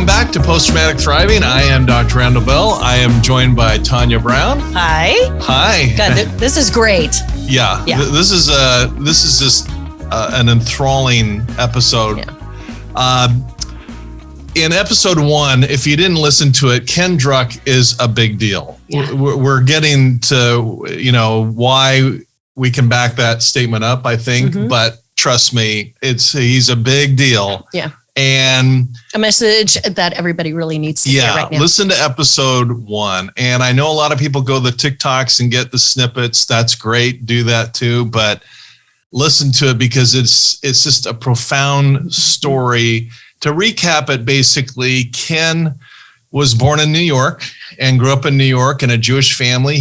Welcome back to Post-Traumatic Thriving. I am Dr.RandallBell. I am joined by Tanya Brown. Hi. Hi. God, this is great. Yeah. This is just an enthralling episode. Yeah. In episode 1, if you didn't listen to it, Ken Druck is a big deal. Yeah. We're getting to, why we can back that statement up, I think, but trust me, he's a big deal. Yeah. And a message that everybody really needs to hear right now. Listen to episode 1. And I know a lot of people go to the TikToks and get the snippets. That's great. Do that too. But listen to it because it's just a profound story. To recap it, basically, Ken was born in New York and grew up in New York in a Jewish family.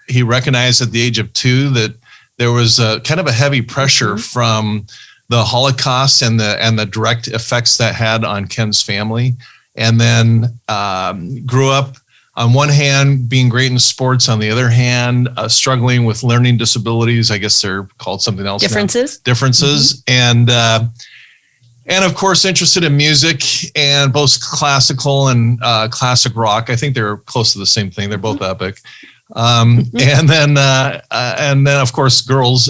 He recognized at the age of 2 that there was a kind of a heavy pressure from the Holocaust and the direct effects that had on Ken's family. And then grew up on one hand being great in sports, on the other hand struggling with learning disabilities. I guess they're called something else. Differences. And of course interested in music, and both classical and classic rock. I think they're close to the same thing. They're both epic. And then of course girls.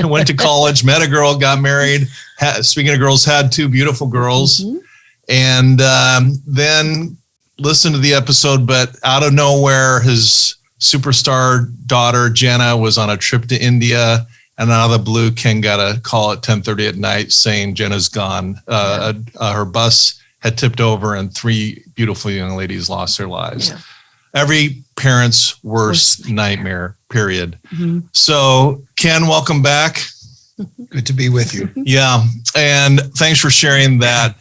Went to college, met a girl, got married. Speaking of girls, had 2 beautiful girls. And then listened to the episode, but out of nowhere, his superstar daughter Jenna was on a trip to India, and out of the blue, Ken got a call at 10:30 at night saying Jenna's gone. Her bus had tipped over, and 3 beautiful young ladies lost their lives. Yeah. Every parent's worst nightmare, period. So, Ken, welcome back. Good to be with you. Yeah. And thanks for sharing that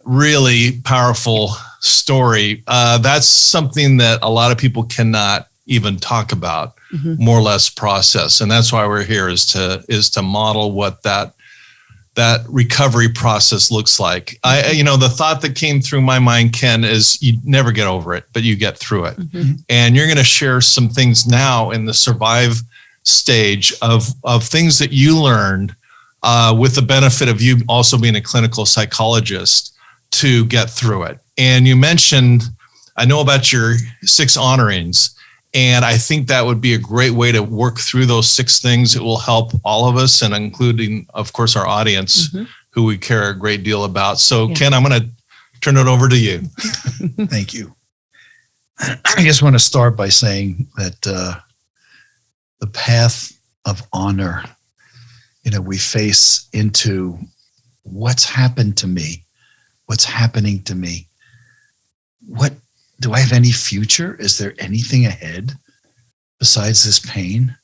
really powerful story. That's something that a lot of people cannot even talk about, more or less process. And that's why we're here, is to model what that recovery process looks like. The thought that came through my mind, Ken, is you never get over it, but you get through it. And you're going to share some things now in the survive stage of things that you learned with the benefit of you also being a clinical psychologist to get through it. And you mentioned, I know about your 6 honorings, and I think that would be a great way to work through those 6 things. It will help all of us, and including, of course, our audience, who we care a great deal about. So, Ken, I'm going to turn it over to you. Thank you. I just want to start by saying that the path of honor, we face into what's happened to me, what's happening to me. What do I have any future? Is there anything ahead besides this pain?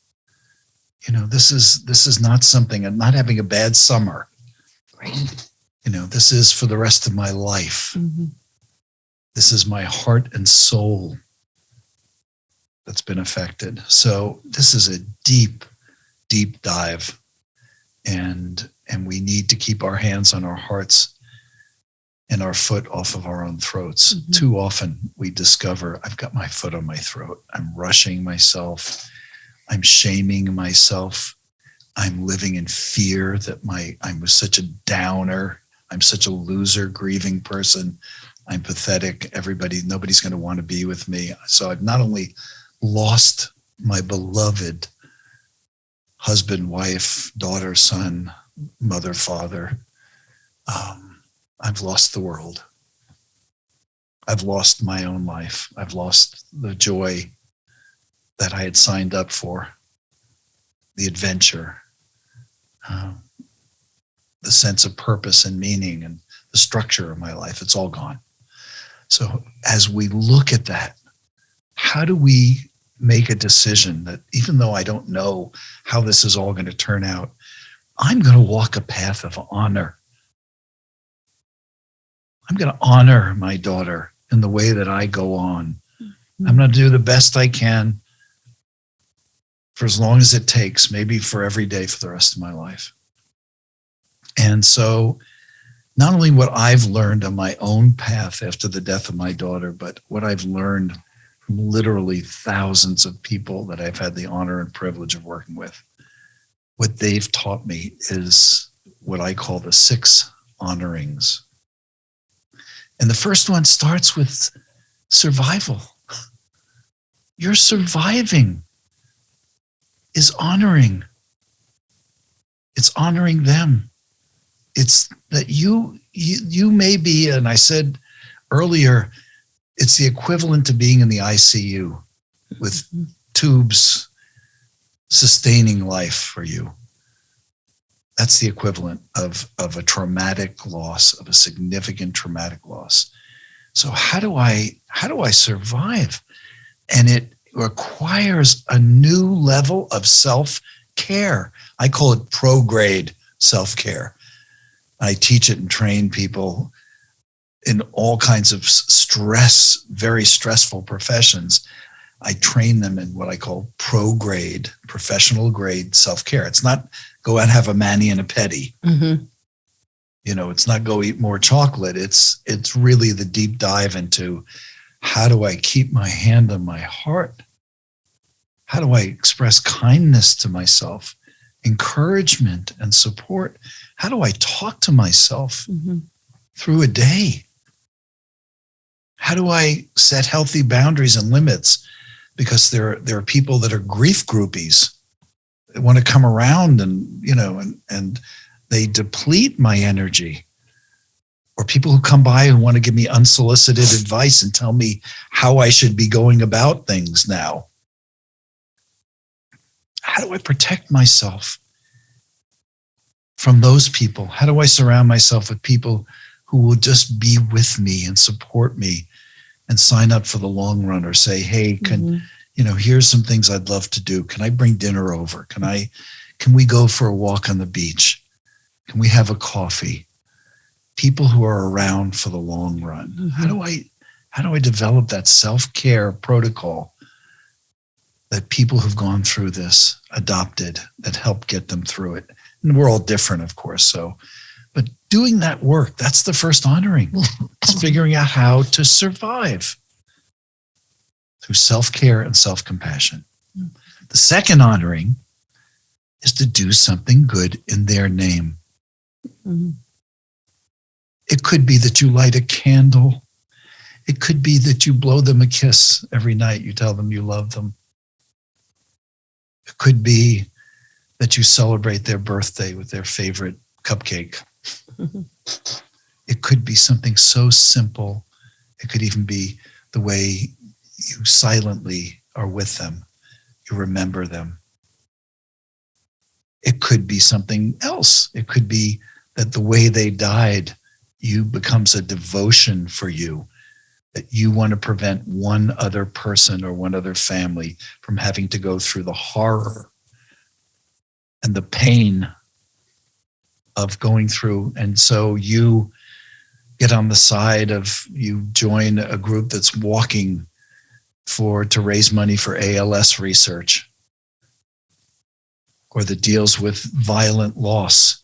This is not something. I'm not having a bad summer. Right. This is for the rest of my life. This is my heart and soul that's been affected. So this is a deep, deep dive, and we need to keep our hands on our hearts and our foot off of our own throats. Too often we discover I've got my foot on my throat. I'm rushing myself. I'm shaming myself. I'm living in fear that I'm such a downer. I'm such a loser, grieving person. I'm pathetic. Nobody's going to want to be with me. So I've not only lost my beloved husband, wife, daughter, son, mother, father, I've lost the world. I've lost my own life. I've lost the joy that I had signed up for, the adventure, the sense of purpose and meaning, and the structure of my life. It's all gone. So as we look at that, how do we make a decision that even though I don't know how this is all going to turn out, I'm going to walk a path of honor. I'm going to honor my daughter in the way that I go on. I'm going to do the best I can for as long as it takes, maybe for every day for the rest of my life. And so not only what I've learned on my own path after the death of my daughter, but what I've learned from literally thousands of people that I've had the honor and privilege of working with. What they've taught me is what I call the 6 honorings. And the first one starts with survival. Your surviving is honoring. It's honoring them. It's that you may be, and I said earlier, it's the equivalent to being in the ICU with tubes sustaining life for you. That's the equivalent of a traumatic loss, of a significant traumatic loss. So how do I survive? And it requires a new level of self-care. I call it prograde self-care. I teach it and train people in all kinds of stress, very stressful professions. I train them in what I call prograde, professional grade self-care. It's not go out and have a mani and a pedi. Mm-hmm. You know, it's not go eat more chocolate. It's really the deep dive into how do I keep my hand on my heart? How do I express kindness to myself, encouragement and support? How do I talk to myself through a day? How do I set healthy boundaries and limits? Because there are people that are grief groupies. They want to come around and they deplete my energy. Or people who come by and want to give me unsolicited advice and tell me how I should be going about things now. How do I protect myself from those people? How do I surround myself with people who will just be with me and support me and sign up for the long run, or say, hey, here's some things I'd love to do. Can I bring dinner over? Can we go for a walk on the beach? Can we have a coffee? People who are around for the long run. How do I develop that self-care protocol that people who've gone through this adopted, that help get them through it? And we're all different, of course. But doing that work, that's the first honoring. It's figuring out how to survive through self-care and self-compassion. The second honoring is to do something good in their name. It could be that you light a candle. It could be that you blow them a kiss every night. You tell them you love them. It could be that you celebrate their birthday with their favorite cupcake. It could be something so simple. It could even be the way you silently are with them. You remember them. It could be something else. It could be that the way they died, you becomes a devotion for you, that you want to prevent one other person or one other family from having to go through the horror and the pain of going through. And so you get on the side of, you join a group that's walking to raise money for ALS research, or that deals with violent loss,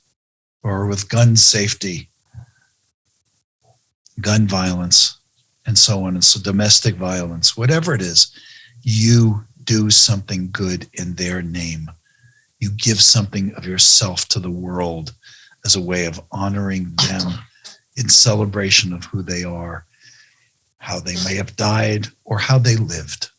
or with gun safety, gun violence, and so on. And so domestic violence, whatever it is, you do something good in their name. You give something of yourself to the world as a way of honoring them in celebration of who they are, how they may have died, or how they lived.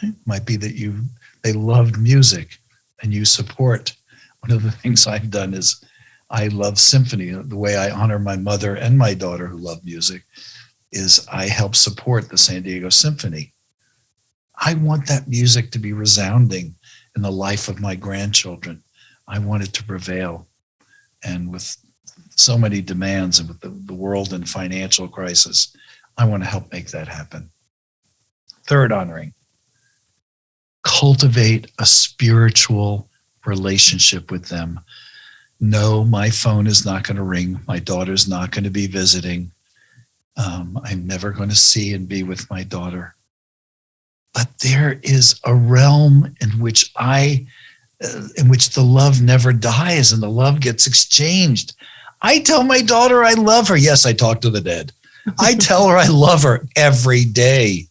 It might be that they loved music and you support. One of the things I've done is I love symphony. The way I honor my mother and my daughter who love music is I help support the San Diego Symphony. I want that music to be resounding in the life of my grandchildren. I want it to prevail. And with so many demands and with the world in financial crisis, I want to help make that happen. Third honoring, cultivate a spiritual relationship with them. No, my phone is not going to ring. My daughter's not going to be visiting. I'm never going to see and be with my daughter. But there is a realm in which the love never dies and the love gets exchanged. I tell my daughter I love her. Yes, I talk to the dead. I tell her I love her every day.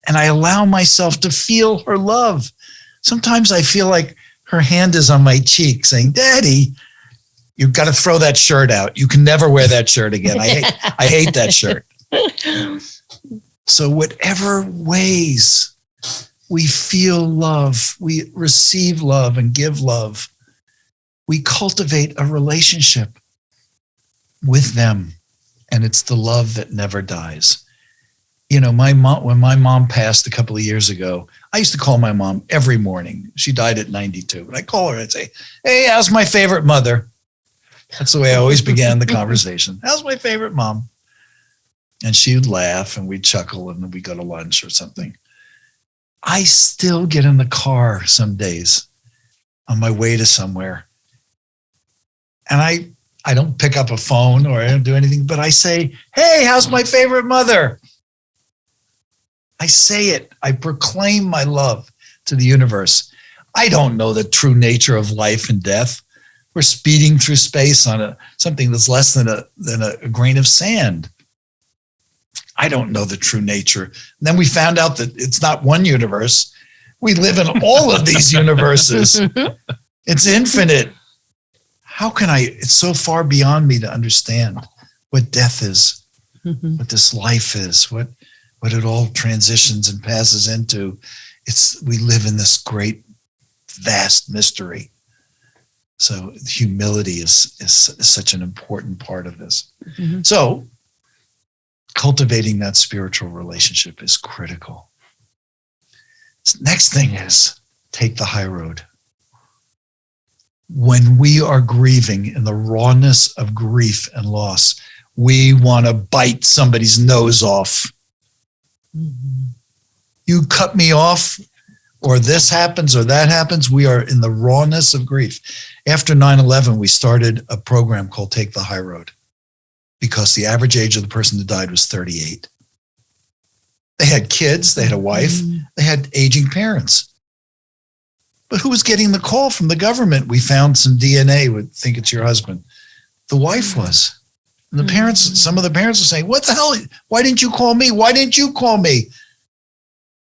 And I allow myself to feel her love. Sometimes I feel like her hand is on my cheek saying, Daddy, You've got to throw that shirt out. You can never wear that shirt again. I hate that shirt. So whatever ways we feel love, we receive love and give love, we cultivate a relationship with them. And it's the love that never dies. You know, my mom, when my mom passed a couple of years ago, I used to call my mom every morning. She died at 92. But I call her and I'd say, hey, how's my favorite mother? That's the way I always began the conversation. How's my favorite mom? And she would laugh and we'd chuckle and then we'd go to lunch or something. I still get in the car some days on my way to somewhere. And I don't pick up a phone or I don't do anything, but I say, hey, how's my favorite mother? I say it. I proclaim my love to the universe. I don't know the true nature of life and death. We're speeding through space on something that's less than a grain of sand. I don't know the true nature. And then we found out that it's not one universe. We live in all of these universes. It's infinite. How can it's so far beyond me to understand what death is, what this life is, what it all transitions and passes into. We live in this great, vast mystery. So humility is such an important part of this. Mm-hmm. So cultivating that spiritual relationship is critical. Next thing is take the high road. When we are grieving in the rawness of grief and loss, we want to bite somebody's nose off. Mm-hmm. You cut me off, or this happens, or that happens. We are in the rawness of grief. After 9/11, we started a program called Take the High Road because the average age of the person who died was 38. They had kids, they had a wife, they had aging parents. But who was getting the call from the government? We found some DNA, would think it's your husband. The wife was. And the parents, some of the parents were saying, what the hell? Why didn't you call me? Why didn't you call me?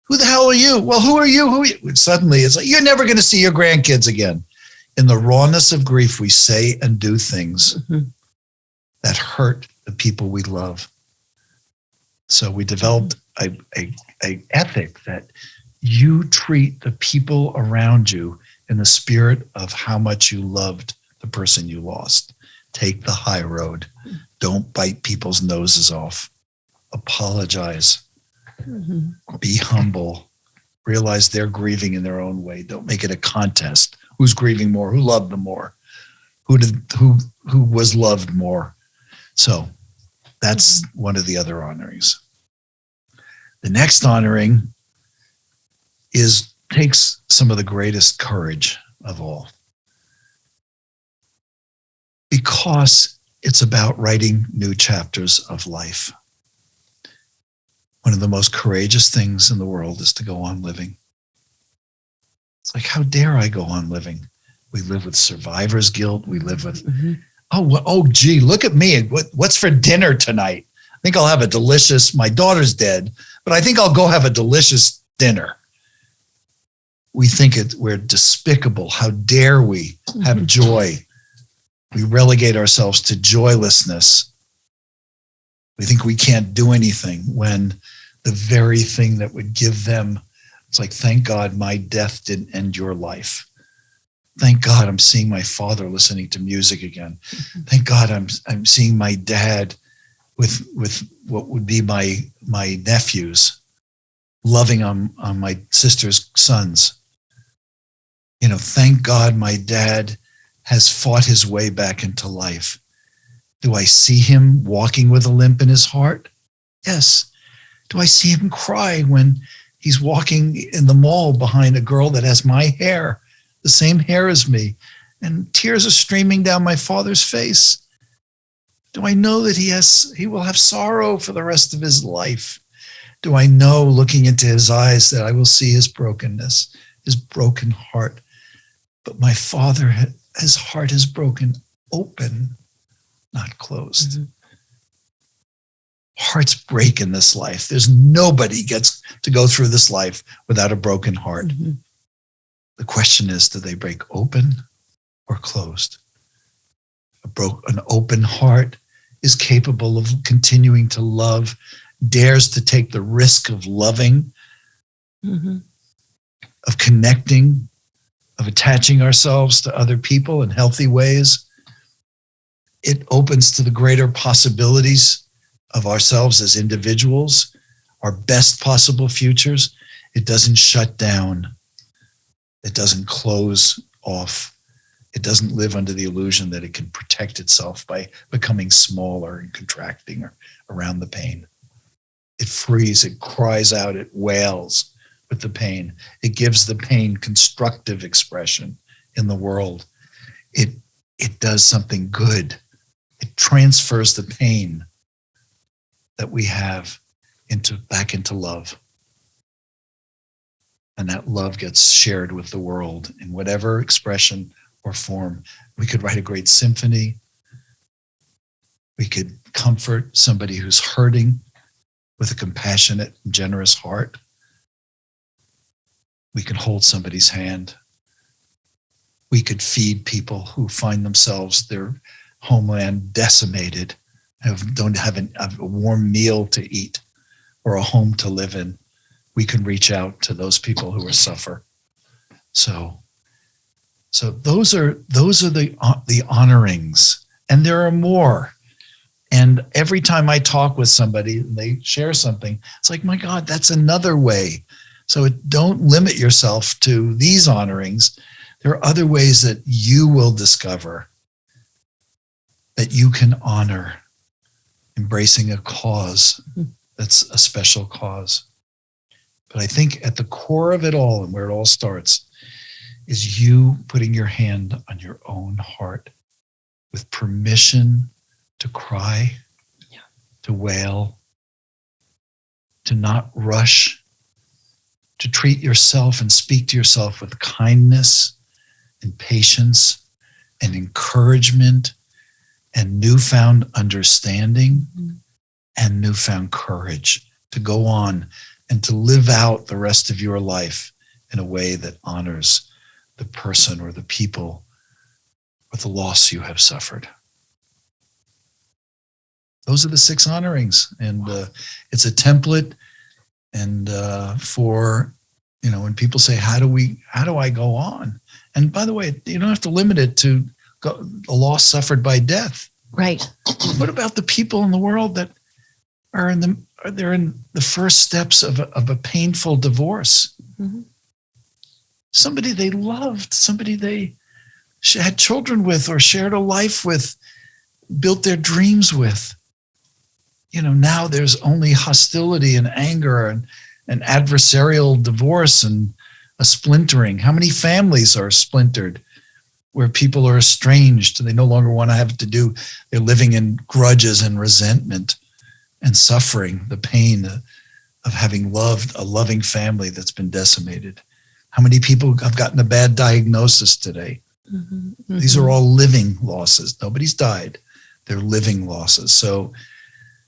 Who the hell are you? Well, who are you? Who are you? Suddenly it's like, you're never going to see your grandkids again. In the rawness of grief, we say and do things that hurt the people we love. So we developed a ethic that you treat the people around you in the spirit of how much you loved the person you lost. Take the high road. Don't bite people's noses off. Apologize. Mm-hmm. Be humble. Realize they're grieving in their own way. Don't make it a contest. Who's grieving more? Who loved them more? Who was loved more? So that's one of the other honorings. The next honoring takes some of the greatest courage of all, because it's about writing new chapters of life. One of the most courageous things in the world is to go on living. It's like, how dare I go on living? We live with survivor's guilt. We live with, gee, look at me. What's for dinner tonight? I think I'll have my daughter's dead, but I think I'll go have a delicious dinner. We think we're despicable. How dare we have joy? We relegate ourselves to joylessness. We think we can't do anything when the very thing that would give them, it's like, thank God my death didn't end your life. Thank God I'm seeing my father listening to music again. Thank God I'm seeing my dad with what would be my nephews, loving on my sister's sons. You know, thank God my dad has fought his way back into life. Do I see him walking with a limp in his heart? Yes. Do I see him cry when he's walking in the mall behind a girl that has my hair, the same hair as me, and tears are streaming down my father's face? Do I know that he will have sorrow for the rest of his life? Do I know, looking into his eyes, that I will see his brokenness, his broken heart? But my father, his heart is broken open, not closed. Mm-hmm. Hearts break in this life. There's nobody gets to go through this life without a broken heart. Mm-hmm. The question is, do they break open or closed? an open heart, is capable of continuing to love, dares to take the risk of loving, of connecting, of attaching ourselves to other people in healthy ways. It opens to the greater possibilities of ourselves as individuals, our best possible futures. It doesn't shut down. It doesn't close off. It doesn't live under the illusion that it can protect itself by becoming smaller and contracting around the pain. It frees, it cries out, it wails with the pain. It gives the pain constructive expression in the world. It does something good. It transfers the pain that we have back into love. And that love gets shared with the world in whatever expression or form. We could write a great symphony. We could comfort somebody who's hurting with a compassionate and generous heart. We could hold somebody's hand. We could feed people who find themselves, their homeland decimated, don't have a warm meal to eat or a home to live in. We can reach out to those people who suffer. So those are the honorings, and there are more. And every time I talk with somebody and they share something, it's like, my God, that's another way. So don't limit yourself to these honorings. There are other ways that you will discover that you can honor, embracing a cause that's a special cause. But I think at the core of it all, and where it all starts, is you putting your hand on your own heart with permission to cry, to wail, to not rush, to treat yourself and speak to yourself with kindness and patience and encouragement and newfound understanding and newfound courage to go on and to live out the rest of your life in a way that honors the person or the people or the loss you have suffered. Those are the 6 honorings, and it's a template. And for, when people say, how do I go on? And by the way, you don't have to limit it to a loss suffered by death. Right. What about the people in the world that are in the first steps of a painful divorce? Somebody they loved, somebody they had children with or shared a life with, built their dreams with. Now there's only hostility and anger and an adversarial divorce and a splintering. How many families are splintered where people are estranged and they no longer want to have to do, they're living in grudges and resentment and suffering the pain of having loved a loving family that's been decimated. How many people have gotten a bad diagnosis today? These are all living losses. Nobody's died. They're living losses. So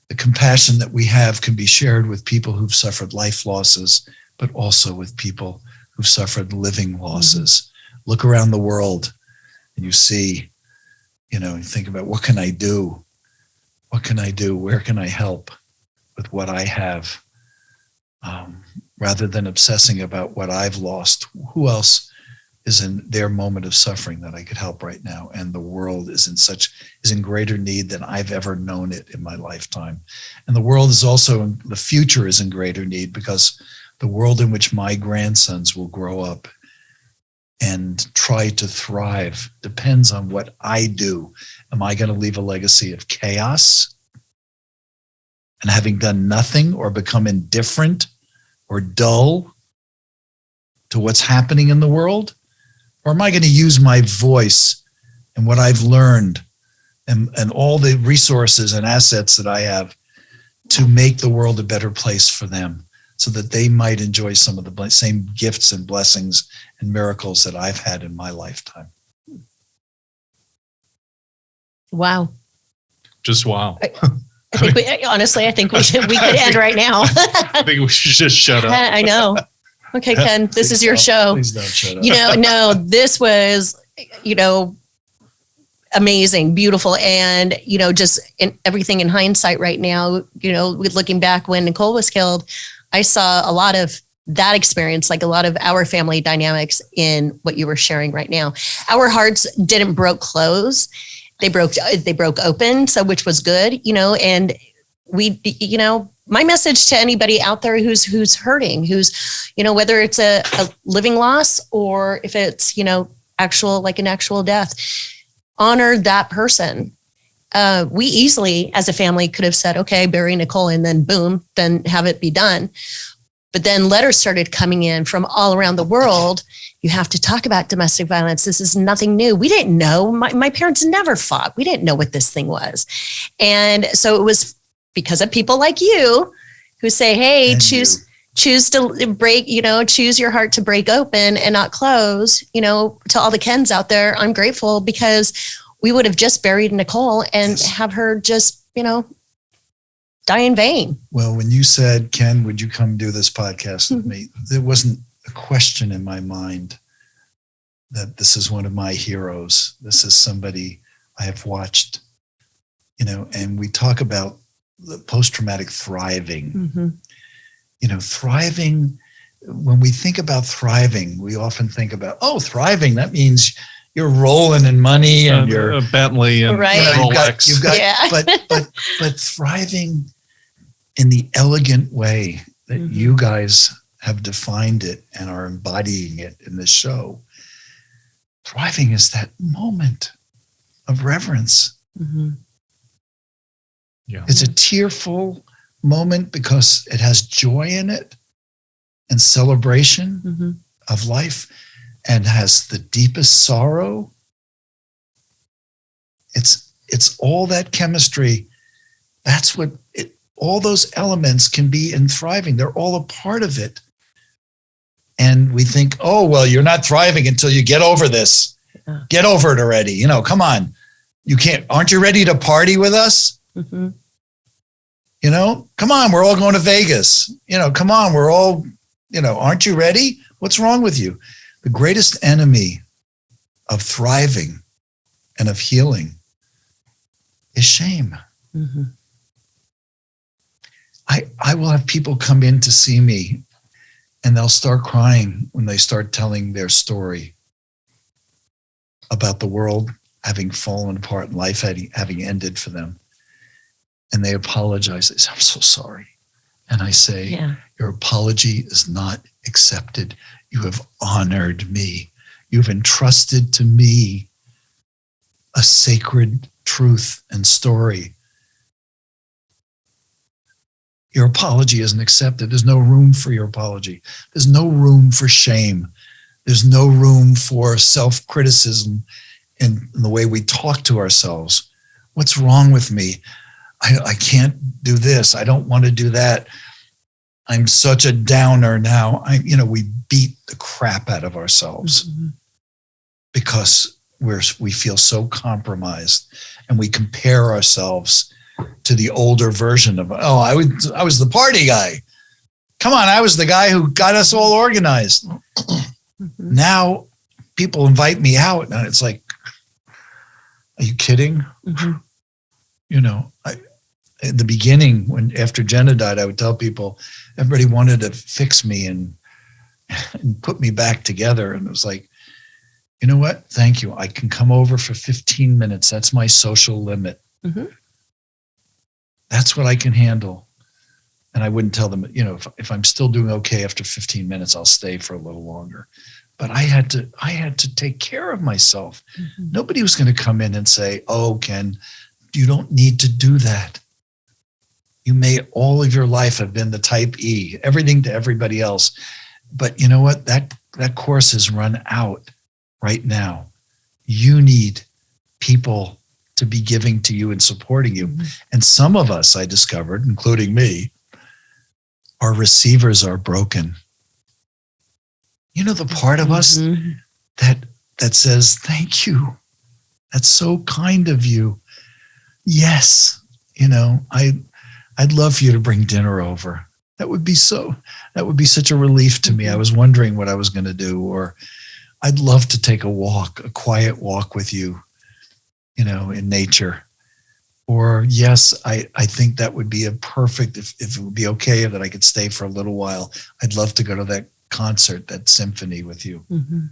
the compassion that we have can be shared with people who've suffered life losses, but also with people who've suffered living losses. Look around the world and you see, you think about, what can I do? What can I do? Where can I help with what I have? Rather than obsessing about what I've lost, who else is in their moment of suffering that I could help right now? And the world is in greater need than I've ever known it in my lifetime. And the world is also, the future is in greater need, because the world in which my grandsons will grow up and try to thrive depends on what I do. Am I going to leave a legacy of chaos and having done nothing, or become indifferent or dull to what's happening in the world? Or am I going to use my voice and what I've learned and all the resources and assets that I have to make the world a better place for them, so that they might enjoy some of the same gifts and blessings and miracles that I've had in my lifetime? Wow. Just wow. I think we could end right now. I think we should just shut up. I know. Okay, Ken, this is your show. Please don't shut up. No, this was, amazing, beautiful. And, just everything in hindsight right now, with looking back when Nicole was killed, I saw a lot of that experience, like a lot of our family dynamics in what you were sharing right now. Our hearts didn't close. They broke open. So, which was good, and we, my message to anybody out there who's hurting, who's, whether it's a living loss or if it's, an actual death, honor that person. We easily, as a family, could have said, okay, bury Nicole and then boom, then have it be done. But then letters started coming in from all around the world. You have to talk about domestic violence. This is nothing new. We didn't know. My parents never fought. We didn't know what this thing was. And so it was because of people like you who say, hey, choose to break, choose your heart to break open and not close, to all the Kens out there. I'm grateful because we would have just buried Nicole and have her just, die in vain. Well, when you said, Ken, would you come do this podcast with me? There wasn't a question in my mind that this is one of my heroes. This is somebody I have watched, and we talk about the post-traumatic thriving. Mm-hmm. Thriving, when we think about thriving, we often think about, thriving, that means you're rolling in money and you're a Bentley and right. Rolex. You've got, yeah. but thriving in the elegant way that you guys have defined it and are embodying it in this show. Thriving is that moment of reverence. Mm-hmm. Yeah. It's a tearful moment because it has joy in it and celebration of life, and has the deepest sorrow. It's all that chemistry. That's what all those elements can be in thriving. They're all a part of it. And we think, oh, well, you're not thriving until you get over this. Yeah. Get over it already. Come on. You can't, aren't you ready to party with us? Mm-hmm. Come on, we're all going to Vegas. Come on, we're all, aren't you ready? What's wrong with you? The greatest enemy of thriving and of healing is shame. Mm-hmm. I will have people come in to see me and they'll start crying when they start telling their story about the world having fallen apart and life having ended for them. And they apologize. They say, I'm so sorry. And I say, your apology is not accepted. You have honored me. You've entrusted to me a sacred truth and story. Your apology isn't accepted. There's no room for your apology. There's no room for shame. There's no room for self-criticism in the way we talk to ourselves. What's wrong with me? I can't do this. I don't want to do that. I'm such a downer now. We beat the crap out of ourselves because we feel so compromised, and we compare ourselves to the older version of, I was the party guy. Come on, I was the guy who got us all organized. Now people invite me out and it's like, are you kidding? At the beginning, after Jenna died, I would tell people, everybody wanted to fix me and put me back together. And it was like, you know what? Thank you. I can come over for 15 minutes. That's my social limit. That's what I can handle. And I wouldn't tell them, if I'm still doing okay after 15 minutes, I'll stay for a little longer. But I had to take care of myself. Nobody was going to come in and say, oh, Ken, you don't need to do that. You may all of your life have been the type E, everything to everybody else. But you know what? That course has run out right now. You need people to be giving to you and supporting you. And some of us, I discovered, including me, our receivers are broken. The part of us that says, thank you. That's so kind of you. Yes. I'd love for you to bring dinner over. That would be such a relief to me. I was wondering what I was going to do, or I'd love to take a quiet walk with you. in nature. Or yes, I think that would be a perfect, if it would be okay that I could stay for a little while. I'd love to go to that concert, that symphony with you. Mm-hmm.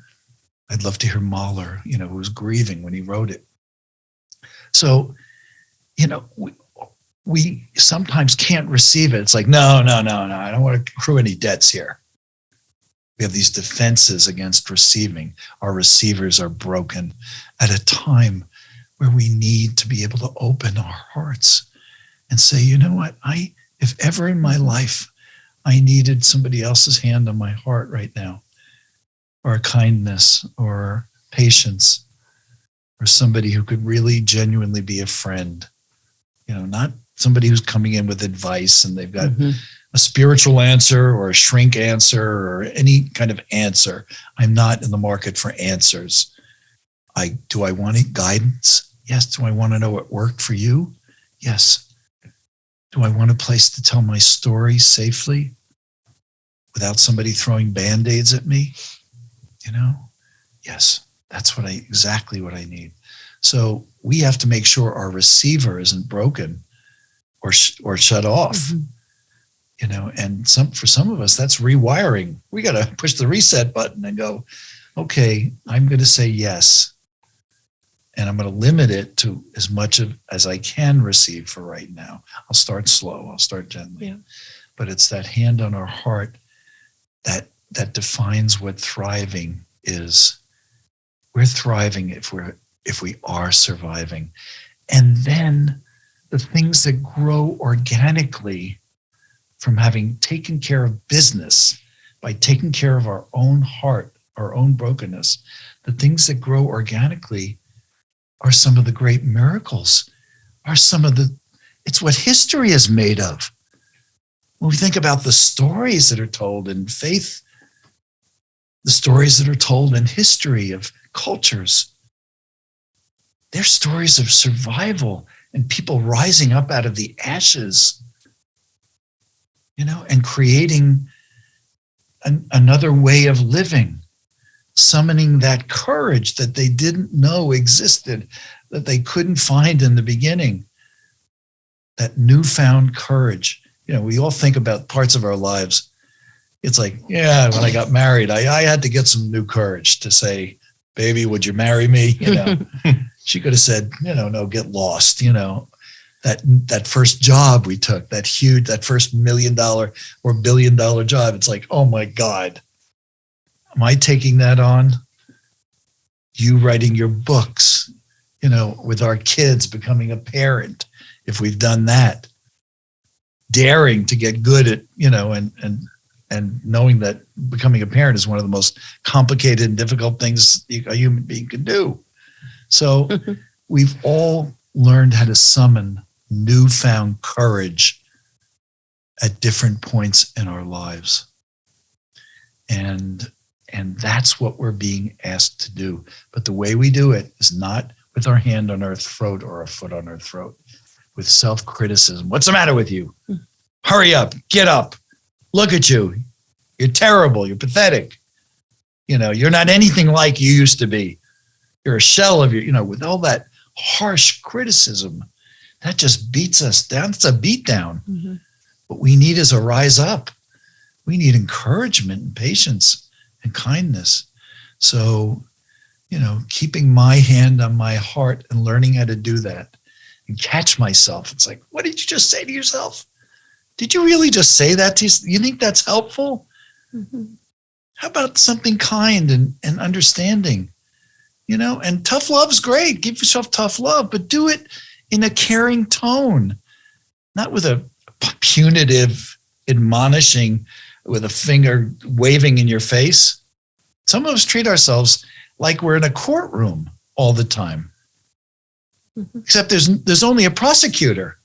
I'd love to hear Mahler, who was grieving when he wrote it. So, we sometimes can't receive it. It's like, no, I don't want to accrue any debts here. We have these defenses against receiving. Our receivers are broken at a time where we need to be able to open our hearts and say, you know what, if ever in my life I needed somebody else's hand on my heart right now, or kindness or patience, or somebody who could really genuinely be a friend, not somebody who's coming in with advice and they've got a spiritual answer or a shrink answer or any kind of answer. I'm not in the market for answers. Do I want guidance? Yes. Do I want to know what worked for you? Yes. Do I want a place to tell my story safely without somebody throwing Band-Aids at me? Yes, that's exactly what I need. So we have to make sure our receiver isn't broken or shut off. And for some of us, that's rewiring. We got to push the reset button and go, okay, I'm going to say yes. And I'm going to limit it to as much as I can receive for right now. I'll start slow. I'll start gently. Yeah. But it's that hand on our heart that defines what thriving is. We're thriving if we are surviving. And then the things that grow organically from having taken care of business by taking care of our own heart, our own brokenness, the things that grow organically are some of the great miracles, it's what history is made of. When we think about the stories that are told in faith, the stories that are told in history of cultures, they're stories of survival and people rising up out of the ashes, and creating another way of living, summoning that courage that they didn't know existed, that they couldn't find in the beginning, that newfound courage. We all think about parts of our lives. It's like, yeah, when I got married, I had to get some new courage to say, baby, would you marry me? She could have said, no, get lost. That first job we took, that first $1 million or $1 billion job. It's like, oh my God, am I taking that on? You writing your books, with our kids, becoming a parent, if we've done that, daring to get good at, and knowing that becoming a parent is one of the most complicated and difficult things a human being can do. So we've all learned how to summon newfound courage at different points in our lives. And that's what we're being asked to do. But the way we do it is not with our hand on our throat or our foot on our throat, with self-criticism. What's the matter with you? Hurry up, get up. Look at you. You're terrible. You're pathetic. You're not anything like you used to be. You're a shell of your, with all that harsh criticism, that just beats us down. It's a beat down. Mm-hmm. What we need is a rise up. We need encouragement and patience and kindness. So, keeping my hand on my heart and learning how to do that and catch myself. It's like, what did you just say to yourself? Did you really just say that to you? You think that's helpful? Mm-hmm. How about something kind and understanding? And tough love's great. Give yourself tough love, but do it in a caring tone, not with a punitive, admonishing, with a finger waving in your face. Some of us treat ourselves like we're in a courtroom all the time, except there's only a prosecutor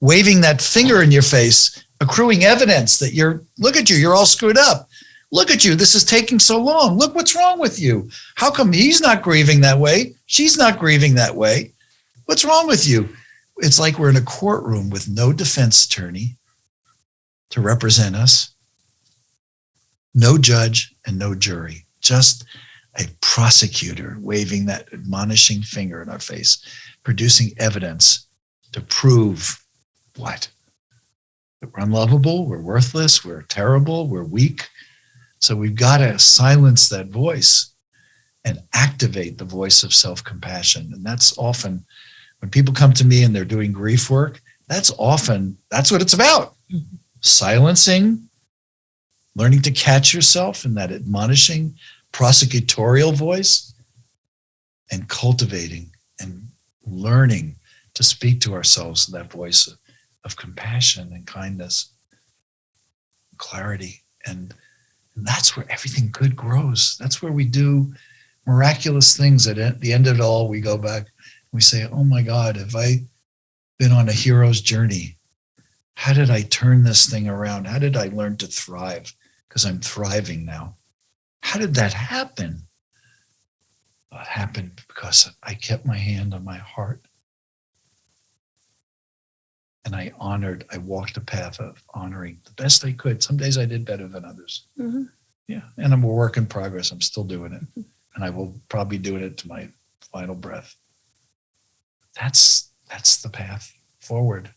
waving that finger in your face, accruing evidence that look at you, you're all screwed up. Look at you, this is taking so long. Look what's wrong with you. How come he's not grieving that way? She's not grieving that way. What's wrong with you? It's like we're in a courtroom with no defense attorney to represent us, no judge and no jury, just a prosecutor waving that admonishing finger in our face, producing evidence to prove what? That we're unlovable, we're worthless, we're terrible, we're weak. So we've got to silence that voice and activate the voice of self-compassion. And that's often, when people come to me and they're doing grief work, that's what it's about. Mm-hmm. Silencing, learning to catch yourself in that admonishing, prosecutorial voice, and cultivating and learning to speak to ourselves in that voice of compassion and kindness, clarity. And that's where everything good grows. That's where we do miraculous things. At the end of it all, we go back, we say, oh my God, have I been on a hero's journey? How did I turn this thing around? How did I learn to thrive? Because I'm thriving now. How did that happen? Well, it happened because I kept my hand on my heart. And I walked the path of honoring the best I could. Some days I did better than others. Mm-hmm. Yeah. And I'm a work in progress. I'm still doing it. And I will probably do it to my final breath. That's the path forward.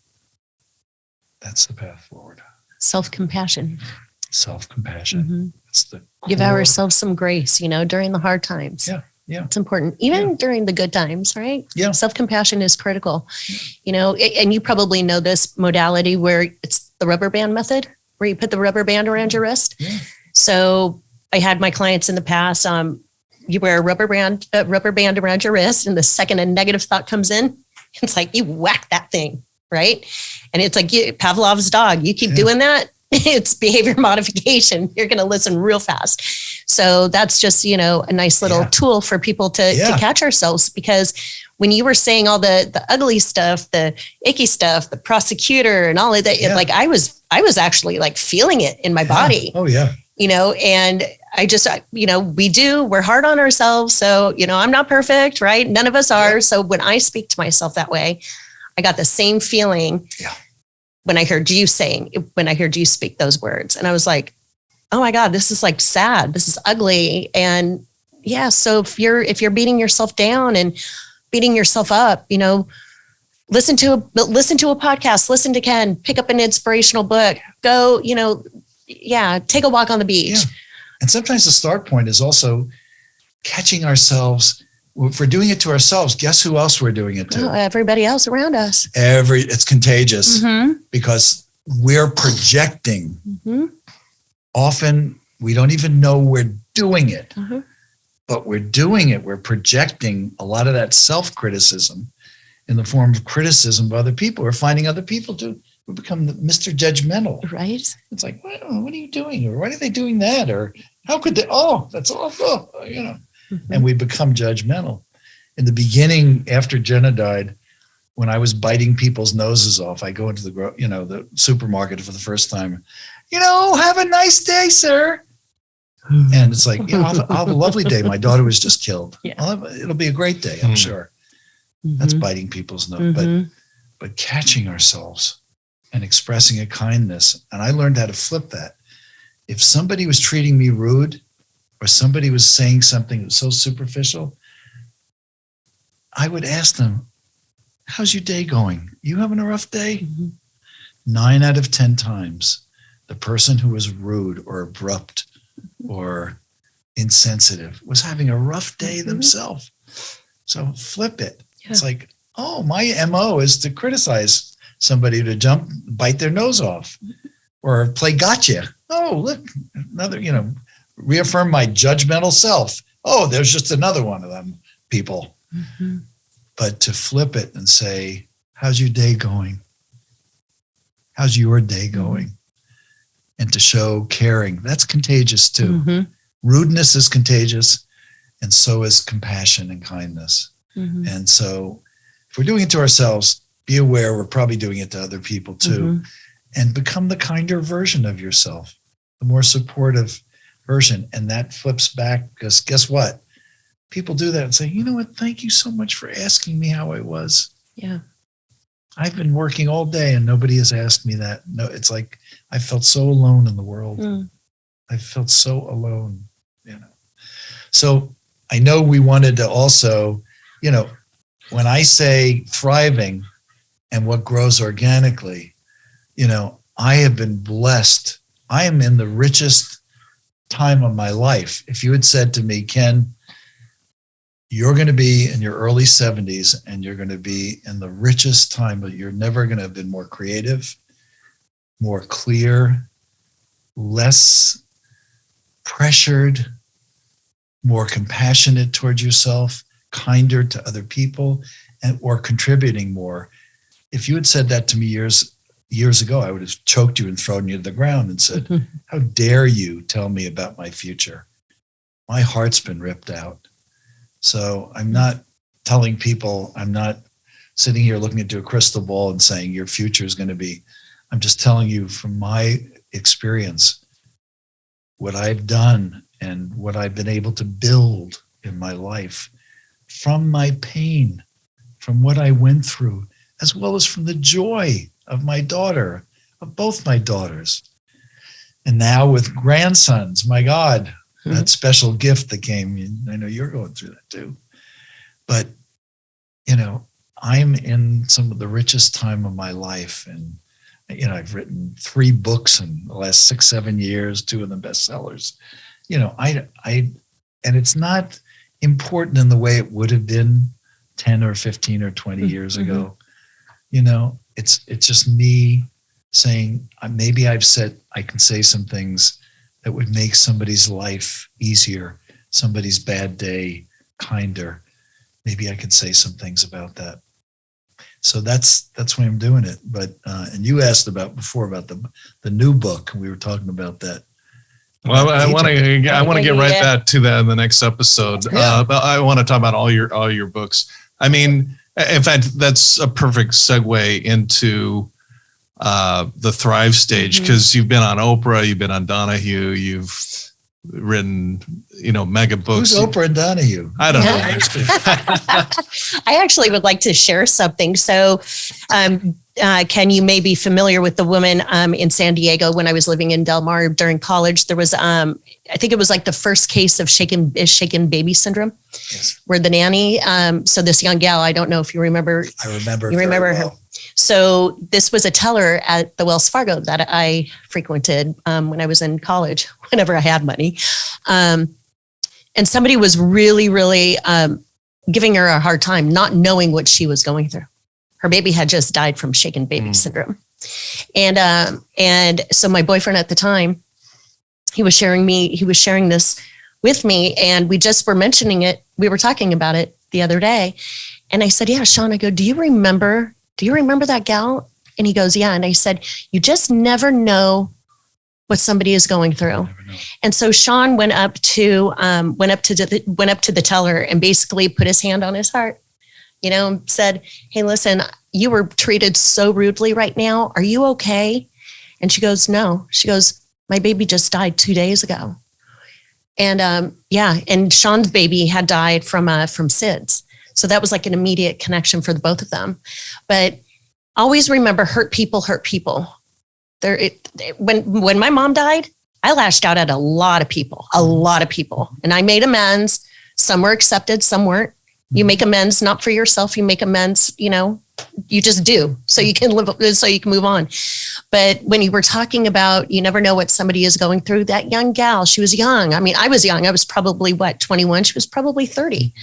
That's the path forward. Self-compassion. Self-compassion. Mm-hmm. It's the core. Give ourselves some grace, during the hard times. Yeah. Yeah. It's important. Even during the good times, right? Yeah. Self-compassion is critical. And you probably know this modality where it's the rubber band method, where you put the rubber band around your wrist. Yeah. So I had my clients in the past, you wear a rubber band around your wrist, and the second a negative thought comes in, it's like you whack that thing, right? And it's like Pavlov's dog. You keep doing that, it's behavior modification. You're going to listen real fast. So that's just, a nice little tool for people to catch ourselves, because when you were saying all the ugly stuff, the icky stuff, the prosecutor and all of that, like I was actually like feeling it in my body. Oh yeah. And I just, we're hard on ourselves. So, I'm not perfect, right? None of us are. So when I speak to myself that way, I got the same feeling when I heard you speak those words. And I was like, oh my God, this is like sad. This is ugly. And so if you're beating yourself down and beating yourself up, listen to a podcast, listen to Ken, pick up an inspirational book, go, take a walk on the beach. Yeah. And sometimes the start point is also catching ourselves. If we're doing it to ourselves, guess who else we're doing it to? Everybody else around us. It's contagious because we're projecting. Mm-hmm. Often we don't even know we're doing it, but we're doing it. We're projecting a lot of that self-criticism in the form of criticism of other people. We're finding other people to. We become Mr. Judgmental. Right. It's like, what are you doing? Or why are they doing that? Or how could they? Oh, that's awful. And we become judgmental. In the beginning, after Jenna died, when I was biting people's noses off, I go into the supermarket for the first time. Have a nice day, sir. And it's like, I'll have a lovely day. My daughter was just killed. Yeah. It'll be a great day, I'm sure. That's biting people's nose. But catching ourselves and expressing a kindness. And I learned how to flip that. If somebody was treating me rude or somebody was saying something that was so superficial, I would ask them, how's your day going? You having a rough day? 9 out of 10 times, the person who was rude or abrupt or insensitive was having a rough day themselves. So flip it. Yeah. It's like, oh, my MO is to criticize somebody, to bite their nose off or play gotcha. Oh, look, another, reaffirm my judgmental self. Oh, there's just another one of them people. But to flip it and say, how's your day going? How's your day going? And to show caring, that's contagious too. Rudeness is contagious, and so is compassion and kindness. And so if we're doing it to ourselves, be aware we're probably doing it to other people too, and become the kinder version of yourself, the more supportive version. And that flips back, because guess what? People do that and say, you know what? Thank you so much for asking me how I was. Yeah. I've been working all day and nobody has asked me that. No, it's like I felt so alone in the world. I felt so alone, So I know we wanted to also, when I say thriving and what grows organically, I have been blessed. I am in the richest time of my life. If you had said to me, Ken, you're going to be in your early 70s and you're going to be in the richest time, but you're never going to have been more creative, more clear, less pressured, more compassionate towards yourself, kinder to other people, or contributing more. If you had said that to me years ago, I would have choked you and thrown you to the ground and said, how dare you tell me about my future? My heart's been ripped out. So I'm not telling people, I'm not sitting here looking into a crystal ball and saying your future is going to be, I'm just telling you from my experience, what I've done and what I've been able to build in my life from my pain, from what I went through, as well as from the joy of my daughter, of both my daughters. And now with grandsons, my God, that special gift that came. I know you're going through that too. But, I'm in some of the richest time of my life. And, I've written 3 books in the last 6-7 years, 2 of them bestsellers. And it's not important in the way it would have been 10 or 15 or 20 years ago. It's just me saying, maybe I can say some things that would make somebody's life easier, somebody's bad day kinder. Maybe I could say some things about that. So that's why I'm doing it. But and you asked before about the new book, and we were talking about that. Well, I want to get right back to that in the next episode. But I want to talk about all your books. I mean, in fact, that's a perfect segue into the Thrive stage, because you've been on Oprah, you've been on Donahue, you've written, mega books. Who's Oprah and Donahue? I don't know. I actually would like to share something. So, Ken, you may be familiar with the woman in San Diego. When I was living in Del Mar during college, there was, I think it was like the first case of shaken baby syndrome, Yes. where the nanny, so this young gal, I don't know if you remember. I remember. You remember very her. well. So this was a teller at the Wells Fargo that I frequented when I was in college, whenever I had money. And somebody was really, really giving her a hard time, not knowing what she was going through. Her baby had just died from shaken baby syndrome. And so my boyfriend at the time, he was sharing this with me, and we just were mentioning it. We were talking about it the other day. And I said, yeah, Sean, I go, do you remember that gal? And he goes, yeah. And I said, you just never know what somebody is going through. And so Sean went up to the teller and basically put his hand on his heart, said, hey, listen, you were treated so rudely right now. Are you okay? And she goes, no. She goes, my baby just died 2 days ago. And and Sean's baby had died from SIDS. So that was like an immediate connection for the both of them. But always remember, hurt people hurt people. When my mom died, I lashed out at a lot of people. And I made amends. Some were accepted, some weren't. You make amends, not for yourself. You make amends, you just do, so you can move on. But when you were talking about, you never know what somebody is going through, that young gal, she was young. I mean, I was young. I was probably 21. She was probably 30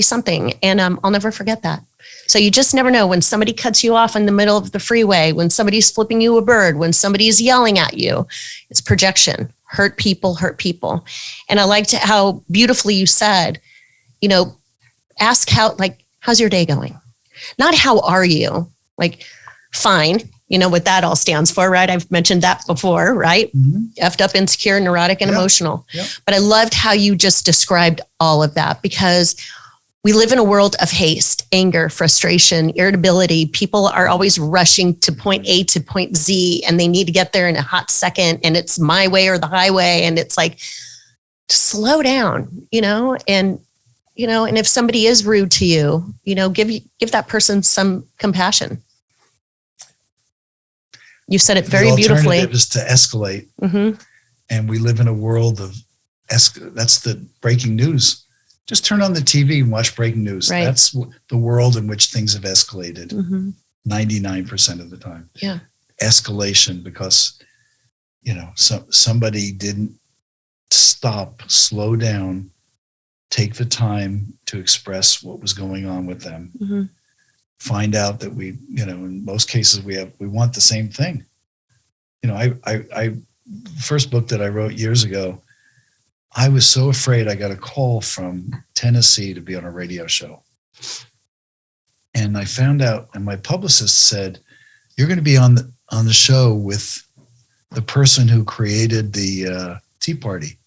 something. And I'll never forget that. So you just never know when somebody cuts you off in the middle of the freeway, when somebody's flipping you a bird, when somebody's yelling at you. It's projection. Hurt people hurt people. And I liked how beautifully you said, ask how's your day going? Not how are you? Like, fine. You know what that all stands for, right? I've mentioned that before, right? Effed up, insecure, neurotic, and emotional. Yep. But I loved how you just described all of that, because we live in a world of haste, anger, frustration, irritability. People are always rushing to point A to point Z, and they need to get there in a hot second, and it's my way or the highway. And it's like, slow down, and if somebody is rude to you, give that person some compassion. You said it very beautifully. The alternative is to escalate. And we live in a world of that's the breaking news. Just turn on the TV and watch breaking news. Right. That's the world in which things have escalated Mm-hmm. 99% of the time. Yeah. Escalation because, somebody didn't stop, slow down, take the time to express what was going on with them. Mm-hmm. Find out that we, in most cases we want the same thing. I first book that I wrote years ago, I was so afraid. I got a call from Tennessee to be on a radio show. And I found out, and my publicist said, you're going to be on the show with the person who created the Tea Party.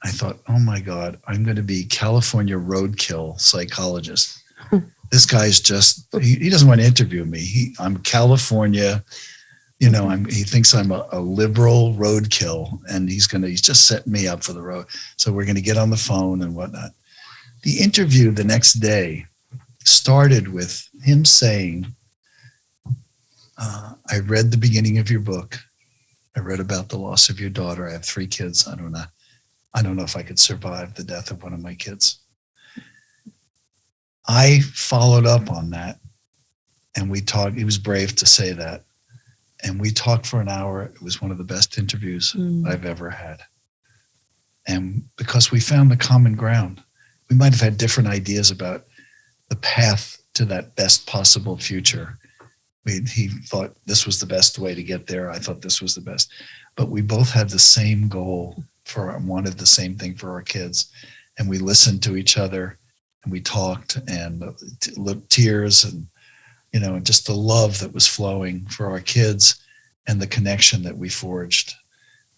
I thought, oh my God, I'm going to be California roadkill psychologist. This guy's he doesn't want to interview me. I'm California, he thinks I'm a liberal roadkill, and he's just setting me up for the road. So we're going to get on the phone and whatnot. The interview the next day started with him saying, I read the beginning of your book. I read about the loss of your daughter. I have 3 kids. I don't know if I could survive the death of one of my kids. I followed up on that, and we talked. He was brave to say that. And we talked for an hour. It was one of the best interviews I've ever had. And because we found the common ground, we might have had different ideas about the path to that best possible future. He thought this was the best way to get there. I thought this was the best. But we both had the same goal and wanted the same thing for our kids. And we listened to each other, and we talked, and tears and, and just the love that was flowing for our kids and the connection that we forged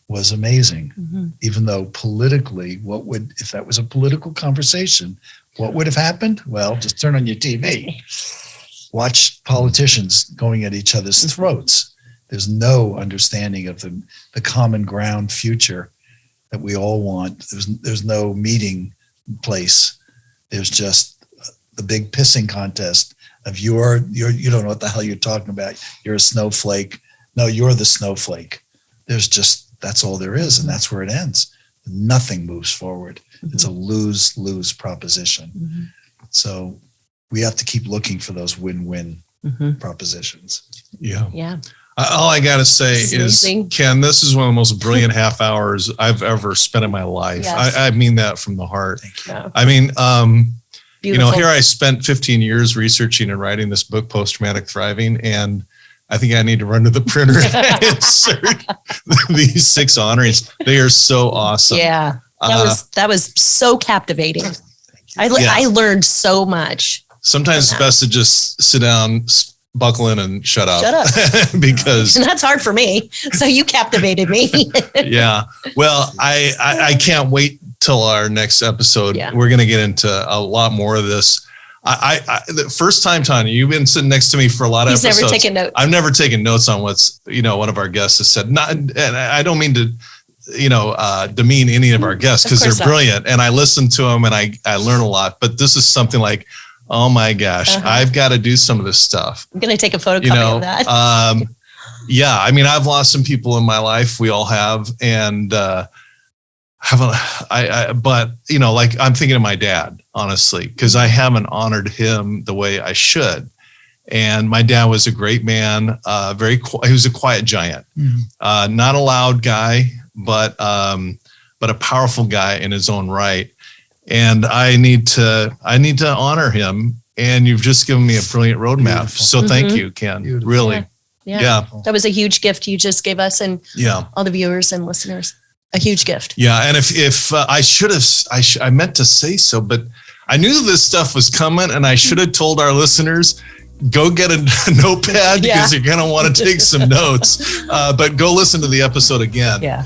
was amazing. Mm-hmm. Even though politically, if that was a political conversation, what would have happened? Well, just turn on your TV. Watch politicians going at each other's throats. There's no understanding of the common ground future that we all want. There's no meeting place. There's just the big pissing contest of you don't know what the hell you're talking about. You're a snowflake. No, you're the snowflake. That's all there is, and that's where it ends. Nothing moves forward. Mm-hmm. It's a lose-lose proposition. Mm-hmm. So we have to keep looking for those win-win propositions. Yeah. Yeah. All I got to say is, Ken, this is one of the most brilliant half hours I've ever spent in my life. Yes. I mean that from the heart. Thank you. Yeah. I mean, Beautiful. Here I spent 15 years researching and writing this book, Post-Traumatic Thriving, and I think I need to run to the printer and insert these 6 honorings. They are so awesome. Yeah, that was so captivating. I learned so much. Sometimes it's best to just sit down, buckle in, and shut up. Because and that's hard for me. So you captivated me. Yeah. Well, I can't wait till our next episode. Yeah. We're going to get into a lot more of this. The first time, Tanya, you've been sitting next to me for a lot of episodes. He's never taken notes. I've never taken notes on what's, one of our guests has said. And I don't mean to, demean any of our guests, because they're brilliant. And I listen to them and I learn a lot. But this is something like, oh my gosh, I've got to do some of this stuff. I'm going to take a photocopy of that. Yeah. I mean, I've lost some people in my life. We all have. And, but I'm thinking of my dad, honestly, because I haven't honored him the way I should. And my dad was a great man, he was a quiet giant, not a loud guy, but a powerful guy in his own right. And I need to honor him. And you've just given me a brilliant roadmap. Beautiful. So thank you, Ken. Beautiful. Really. Yeah. That was a huge gift you just gave us and all the viewers and listeners. A huge gift. Yeah. And if I meant to say so, but I knew this stuff was coming, and I should have told our listeners, go get a notepad because you're going to want to take some notes, but go listen to the episode again. Yeah.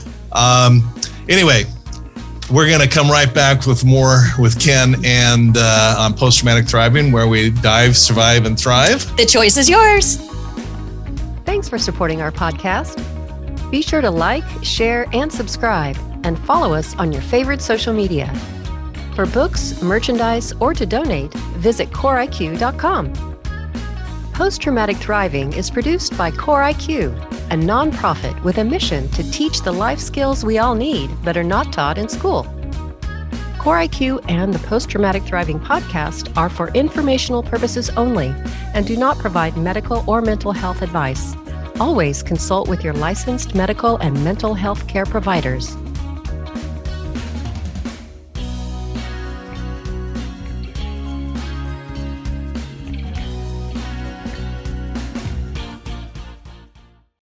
Anyway, we're going to come right back with more with Ken and on Post-Traumatic Thriving, where we dive, survive, and thrive. The choice is yours. Thanks for supporting our podcast. Be sure to like, share, and subscribe, and follow us on your favorite social media. For books, merchandise, or to donate, visit CoreIQ.com. Post-Traumatic Thriving is produced by CoreIQ, a nonprofit with a mission to teach the life skills we all need but are not taught in school. Core IQ and the Post-Traumatic Thriving podcast are for informational purposes only and do not provide medical or mental health advice. Always consult with your licensed medical and mental health care providers.